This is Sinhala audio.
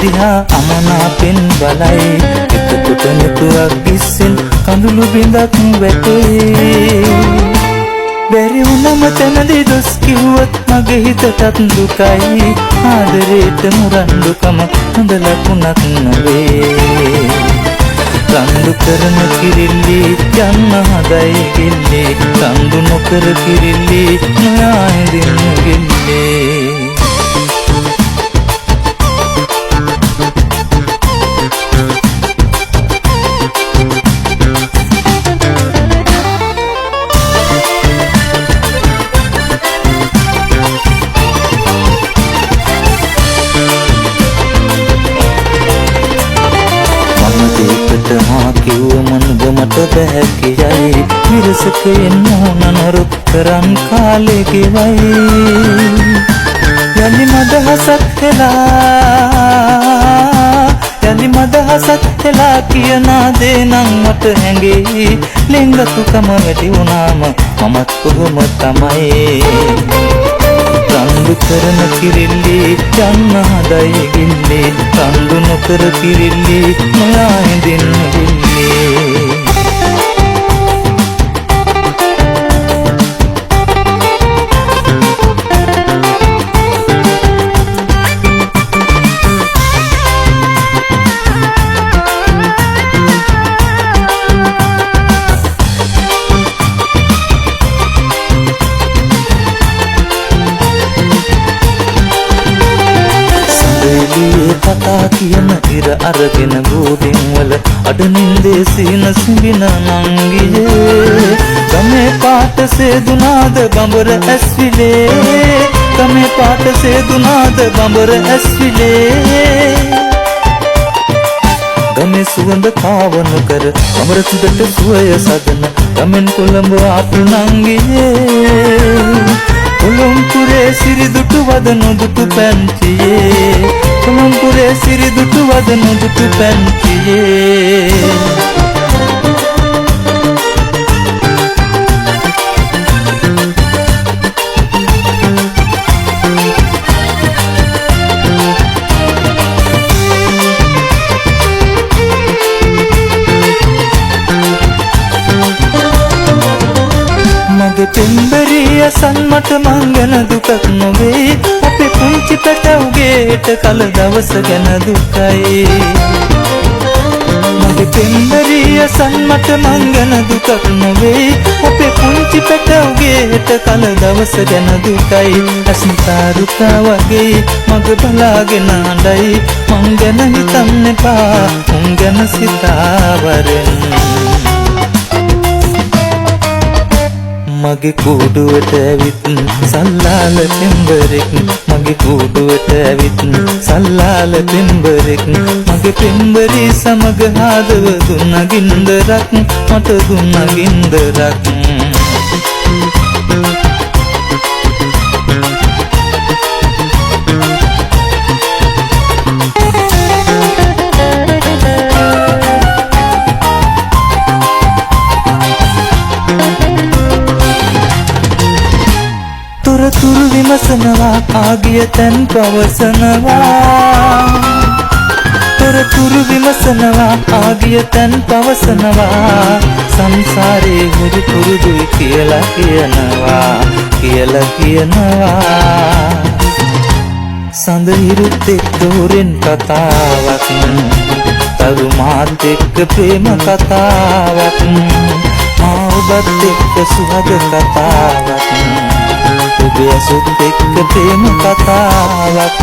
දිහා අමනාපෙන් බලයි එතකොට නිතුවක් ගිස්සෙන් කඳුළු බිඳක් වැටේ බැරි වුණම තැනදී දොස් කිව්වොත් මගේ හිතටත් දුකයි ආදරේට මුරණ්ඩුකම හොඳ ලකුණක් නොවේ රණ්ඩු කරන කිරිල්ලි යන්න හදයි ගිල්ලේ රණ්ඩු නොකර කිරිල්ලි නොයා හිඳින්න ගිල්ලේ කිව්ව මනුග මට බෑ කියයි විරසක එන්න ඕන නරු කරන් කාලේ ගෙවයි යලි මදහසක් හෙලා කියනා දේ නම් මට හැඟෙයි ලෙන්ගතුකම වැඩි වුණාම මමත් කොහොම තමයි රණ්ඩු කරන කිරිල්ලි යන්න හදයි ගිල්ලේ රණ්ඩු නොකර කිරිල්ලි නොයා හිඳින්න ගිල්ලේ කතා කියන ඉර අරගෙන බෝඩින් වල අඩනින්දේ සීන සිඹින නංගියේ ගමේ පාට සේදුනාද බඹර ඇස්විලේ ගමේ පාට සේදුනාද බඹර ඇස්විලේ ගමේ සුවඳ කාවනු කර බඹර සුදට සුවය සදන ගමෙන් කොළඹ ආපු නංගියේ කොළඹුරේ සිරිදුටු වදනු දුටු පැන්තියේ කොළඹුරේ සිරිදුටු වදනු දුටු පැන්තියේ මගේ පෙම්බරිය සන්මට මංගන දුකක් නොවේ අපේ පුංචි පැටවුගේට කල දවස ගැන දුකයි මගේ පෙම්බරිය සන්මට මංගන දුකක් නොවේ අපේ පුංචි පැටවුගේට කල දවස ගැන දුකයි අස්මිතාරුකා වගේ මග බලාගෙන අඬයි මං ගැන හිතන්න එපා උන් ගැන සිතාවරෙන් මගේ කූඩුවට ඇවිත් සල්ලාල පෙම්බරෙක් මගේ කූඩුවට ඇවිත් සල්ලාල පෙම්බරෙක් මගේ පෙම්බරී සමග ආදව දුන්න ගින්දරක් මට දුන්න ගින්දරක් තොරතුරු විමසනවා ආගිය තැන් පවසනවා තොරතුරු විමසනවා ආගිය තැන් පවසනවා සංසාරේ හුරු පුරුදුයි කියලා කියනවා සඳහිරුත් එක්ක හොරෙන් කතාවක් තරු මාත් එක්ක ප්‍රේම කතාවක් මා ඔබත් එක්ක සුහද කතාවක් ඔබේ ඇසුත් එක්ක ප්‍රේම කතාවක්